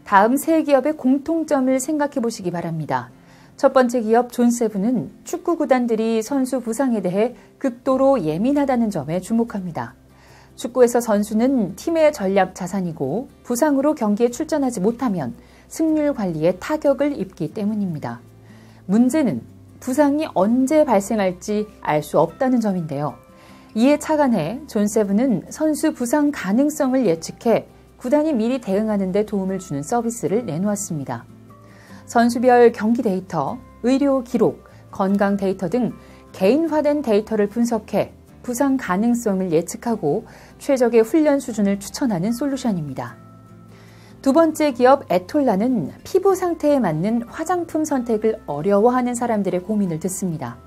다음 세 기업의 공통점을 생각해 보시기 바랍니다. 첫 번째 기업 존세븐은 축구 구단들이 선수 부상에 대해 극도로 예민하다는 점에 주목합니다. 축구에서 선수는 팀의 전략 자산이고 부상으로 경기에 출전하지 못하면 승률 관리에 타격을 입기 때문입니다. 문제는 부상이 언제 발생할지 알 수 없다는 점인데요. 이에 착안해 존세븐은 선수 부상 가능성을 예측해 구단이 미리 대응하는 데 도움을 주는 서비스를 내놓았습니다. 선수별 경기 데이터, 의료 기록, 건강 데이터 등 개인화된 데이터를 분석해 부상 가능성을 예측하고 최적의 훈련 수준을 추천하는 솔루션입니다. 두 번째 기업 에톨라는 피부 상태에 맞는 화장품 선택을 어려워하는 사람들의 고민을 듣습니다.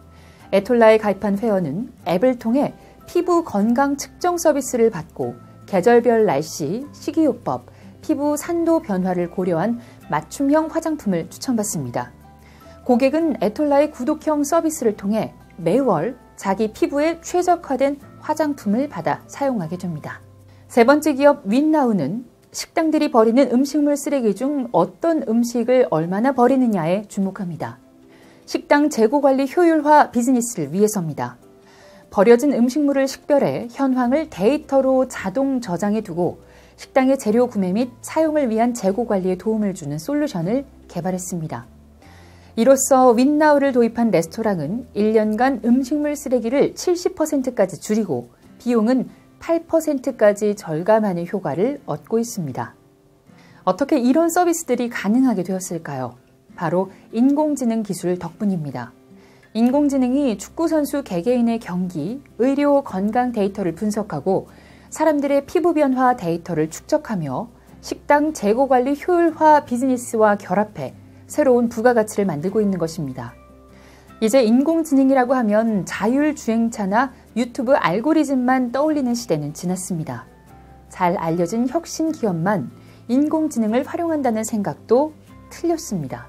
에톨라에 가입한 회원은 앱을 통해 피부 건강 측정 서비스를 받고 계절별 날씨, 식이요법, 피부 산도 변화를 고려한 맞춤형 화장품을 추천받습니다. 고객은 에톨라의 구독형 서비스를 통해 매월 자기 피부에 최적화된 화장품을 받아 사용하게 됩니다. 세 번째 기업 윈나우는 식당들이 버리는 음식물 쓰레기 중 어떤 음식을 얼마나 버리느냐에 주목합니다. 식당 재고 관리 효율화 비즈니스를 위해서입니다. 버려진 음식물을 식별해 현황을 데이터로 자동 저장해 두고 식당의 재료 구매 및 사용을 위한 재고 관리에 도움을 주는 솔루션을 개발했습니다. 이로써 윈나우를 도입한 레스토랑은 1년간 음식물 쓰레기를 70%까지 줄이고 비용은 8%까지 절감하는 효과를 얻고 있습니다. 어떻게 이런 서비스들이 가능하게 되었을까요? 바로 인공지능 기술 덕분입니다. 인공지능이 축구선수 개개인의 경기, 의료, 건강 데이터를 분석하고 사람들의 피부 변화 데이터를 축적하며 식당 재고 관리 효율화 비즈니스와 결합해 새로운 부가가치를 만들고 있는 것입니다. 이제 인공지능이라고 하면 자율주행차나 유튜브 알고리즘만 떠올리는 시대는 지났습니다. 잘 알려진 혁신 기업만 인공지능을 활용한다는 생각도 틀렸습니다.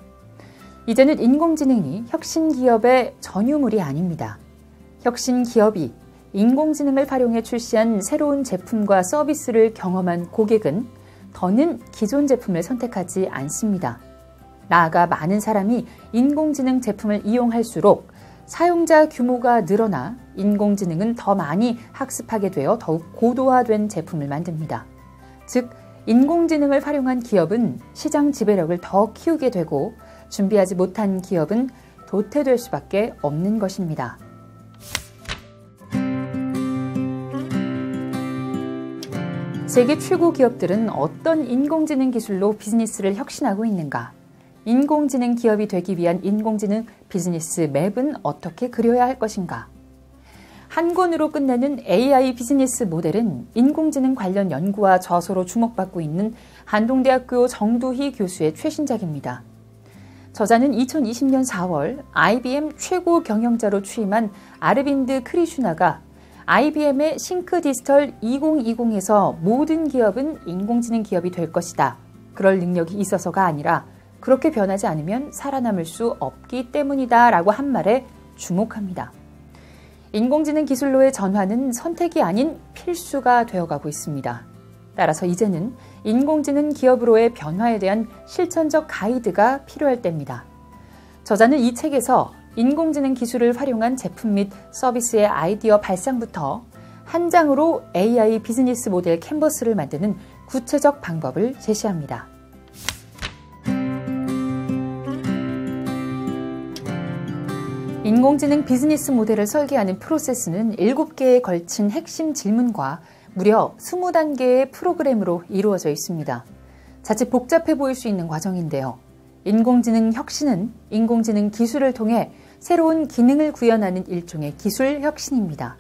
이제는 인공지능이 혁신 기업의 전유물이 아닙니다. 혁신 기업이 인공지능을 활용해 출시한 새로운 제품과 서비스를 경험한 고객은 더는 기존 제품을 선택하지 않습니다. 나아가 많은 사람이 인공지능 제품을 이용할수록 사용자 규모가 늘어나 인공지능은 더 많이 학습하게 되어 더욱 고도화된 제품을 만듭니다. 즉, 인공지능을 활용한 기업은 시장 지배력을 더 키우게 되고 준비하지 못한 기업은 도태될 수밖에 없는 것입니다. 세계 최고 기업들은 어떤 인공지능 기술로 비즈니스를 혁신하고 있는가? 인공지능 기업이 되기 위한 인공지능 비즈니스 맵은 어떻게 그려야 할 것인가? 한 권으로 끝내는 AI 비즈니스 모델은 인공지능 관련 연구와 저서로 주목받고 있는 한동대학교 정두희 교수의 최신작입니다. 저자는 2020년 4월 IBM 최고 경영자로 취임한 아르빈드 크리슈나가 IBM의 싱크 디지털 2020에서 모든 기업은 인공지능 기업이 될 것이다. 그럴 능력이 있어서가 아니라 그렇게 변하지 않으면 살아남을 수 없기 때문이다 라고 한 말에 주목합니다. 인공지능 기술로의 전환은 선택이 아닌 필수가 되어가고 있습니다. 따라서 이제는 인공지능 기업으로의 변화에 대한 실천적 가이드가 필요할 때입니다. 저자는 이 책에서 인공지능 기술을 활용한 제품 및 서비스의 아이디어 발상부터 한 장으로 AI 비즈니스 모델 캔버스를 만드는 구체적 방법을 제시합니다. 인공지능 비즈니스 모델을 설계하는 프로세스는 7개에 걸친 핵심 질문과 무려 20단계의 프로그램으로 이루어져 있습니다. 자칫 복잡해 보일 수 있는 과정인데요. 인공지능 혁신은 인공지능 기술을 통해 새로운 기능을 구현하는 일종의 기술 혁신입니다.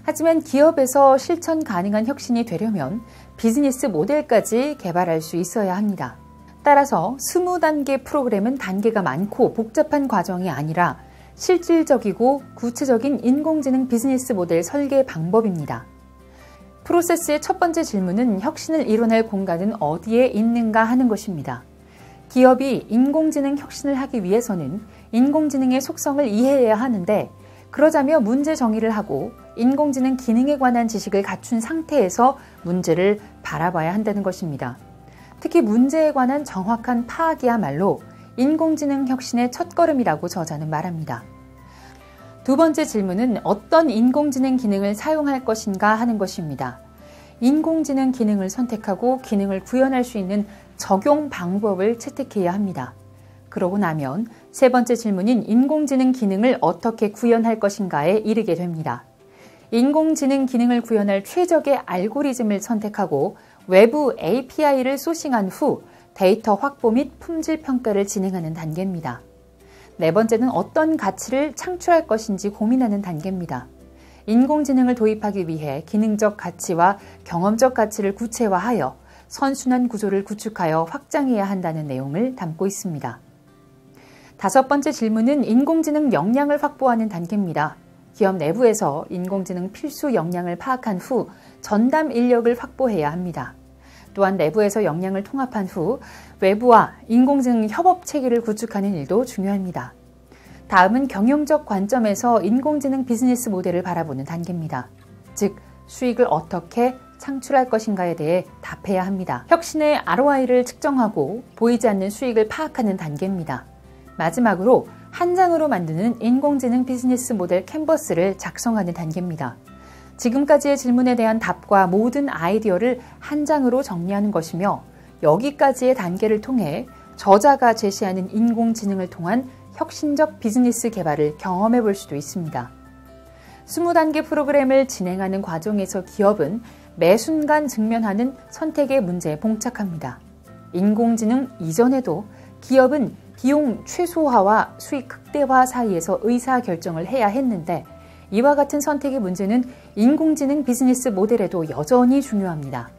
하지만 기업에서 실천 가능한 혁신이 되려면 비즈니스 모델까지 개발할 수 있어야 합니다. 따라서 20단계 프로그램은 단계가 많고 복잡한 과정이 아니라 실질적이고 구체적인 인공지능 비즈니스 모델 설계 방법입니다. 프로세스의 첫 번째 질문은 혁신을 이뤄낼 공간은 어디에 있는가 하는 것입니다. 기업이 인공지능 혁신을 하기 위해서는 인공지능의 속성을 이해해야 하는데 그러자며 문제 정의를 하고 인공지능 기능에 관한 지식을 갖춘 상태에서 문제를 바라봐야 한다는 것입니다. 특히 문제에 관한 정확한 파악이야말로 인공지능 혁신의 첫걸음이라고 저자는 말합니다. 두 번째 질문은 어떤 인공지능 기능을 사용할 것인가 하는 것입니다. 인공지능 기능을 선택하고 기능을 구현할 수 있는 적용 방법을 채택해야 합니다. 그러고 나면 세 번째 질문인 인공지능 기능을 어떻게 구현할 것인가에 이르게 됩니다. 인공지능 기능을 구현할 최적의 알고리즘을 선택하고 외부 API를 소싱한 후 데이터 확보 및 품질 평가를 진행하는 단계입니다. 네 번째는 어떤 가치를 창출할 것인지 고민하는 단계입니다. 인공지능을 도입하기 위해 기능적 가치와 경험적 가치를 구체화하여 선순환 구조를 구축하여 확장해야 한다는 내용을 담고 있습니다. 다섯 번째 질문은 인공지능 역량을 확보하는 단계입니다. 기업 내부에서 인공지능 필수 역량을 파악한 후 전담 인력을 확보해야 합니다. 또한 내부에서 역량을 통합한 후 외부와 인공지능 협업 체계를 구축하는 일도 중요합니다. 다음은 경영적 관점에서 인공지능 비즈니스 모델을 바라보는 단계입니다. 즉, 수익을 어떻게 창출할 것인가에 대해 답해야 합니다. 혁신의 ROI를 측정하고 보이지 않는 수익을 파악하는 단계입니다. 마지막으로 한 장으로 만드는 인공지능 비즈니스 모델 캔버스를 작성하는 단계입니다. 지금까지의 질문에 대한 답과 모든 아이디어를 한 장으로 정리하는 것이며 여기까지의 단계를 통해 저자가 제시하는 인공지능을 통한 혁신적 비즈니스 개발을 경험해 볼 수도 있습니다. 20단계 프로그램을 진행하는 과정에서 기업은 매 순간 직면하는 선택의 문제에 봉착합니다. 인공지능 이전에도 기업은 비용 최소화와 수익 극대화 사이에서 의사결정을 해야 했는데 이와 같은 선택의 문제는 인공지능 비즈니스 모델에도 여전히 중요합니다.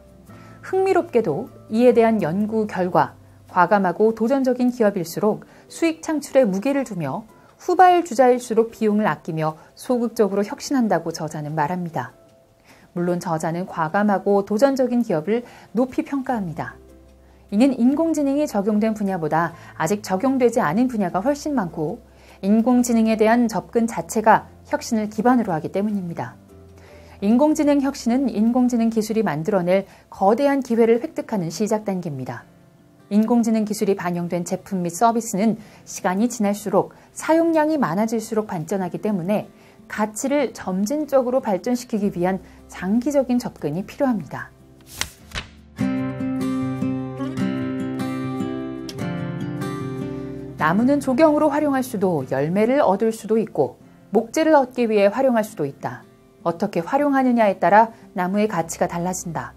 흥미롭게도 이에 대한 연구 결과 과감하고 도전적인 기업일수록 수익 창출에 무게를 두며 후발주자일수록 비용을 아끼며 소극적으로 혁신한다고 저자는 말합니다. 물론 저자는 과감하고 도전적인 기업을 높이 평가합니다. 이는 인공지능이 적용된 분야보다 아직 적용되지 않은 분야가 훨씬 많고 인공지능에 대한 접근 자체가 혁신을 기반으로 하기 때문입니다. 인공지능 혁신은 인공지능 기술이 만들어낼 거대한 기회를 획득하는 시작 단계입니다. 인공지능 기술이 반영된 제품 및 서비스는 시간이 지날수록 사용량이 많아질수록 발전하기 때문에 가치를 점진적으로 발전시키기 위한 장기적인 접근이 필요합니다. 나무는 조경으로 활용할 수도 열매를 얻을 수도 있고 목재를 얻기 위해 활용할 수도 있다. 어떻게 활용하느냐에 따라 나무의 가치가 달라진다.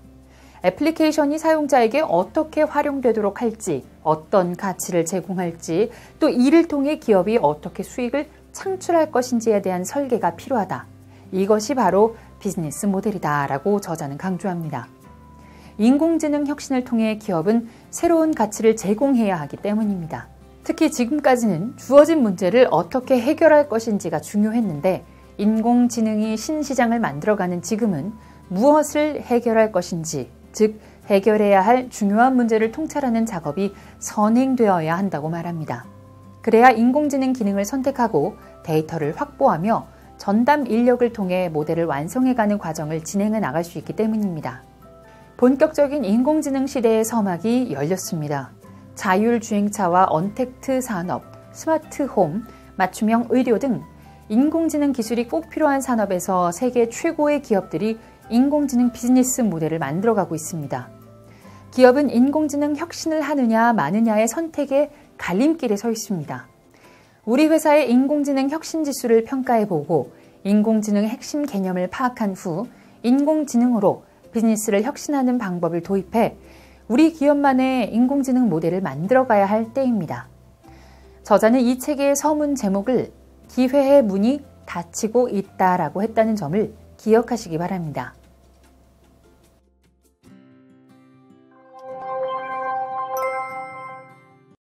애플리케이션이 사용자에게 어떻게 활용되도록 할지, 어떤 가치를 제공할지, 또 이를 통해 기업이 어떻게 수익을 창출할 것인지에 대한 설계가 필요하다. 이것이 바로 비즈니스 모델이다라고 저자는 강조합니다. 인공지능 혁신을 통해 기업은 새로운 가치를 제공해야 하기 때문입니다. 특히 지금까지는 주어진 문제를 어떻게 해결할 것인지가 중요했는데 인공지능이 신시장을 만들어가는 지금은 무엇을 해결할 것인지, 즉 해결해야 할 중요한 문제를 통찰하는 작업이 선행되어야 한다고 말합니다. 그래야 인공지능 기능을 선택하고 데이터를 확보하며 전담 인력을 통해 모델을 완성해가는 과정을 진행해 나갈 수 있기 때문입니다. 본격적인 인공지능 시대의 서막이 열렸습니다. 자율주행차와 언택트 산업, 스마트홈, 맞춤형 의료 등 인공지능 기술이 꼭 필요한 산업에서 세계 최고의 기업들이 인공지능 비즈니스 모델을 만들어가고 있습니다. 기업은 인공지능 혁신을 하느냐 마느냐의 선택의 갈림길에 서 있습니다. 우리 회사의 인공지능 혁신 지수를 평가해보고 인공지능 핵심 개념을 파악한 후 인공지능으로 비즈니스를 혁신하는 방법을 도입해 우리 기업만의 인공지능 모델을 만들어가야 할 때입니다. 저자는 이 책의 서문 제목을 기회의 문이 닫히고 있다라고 했다는 점을 기억하시기 바랍니다.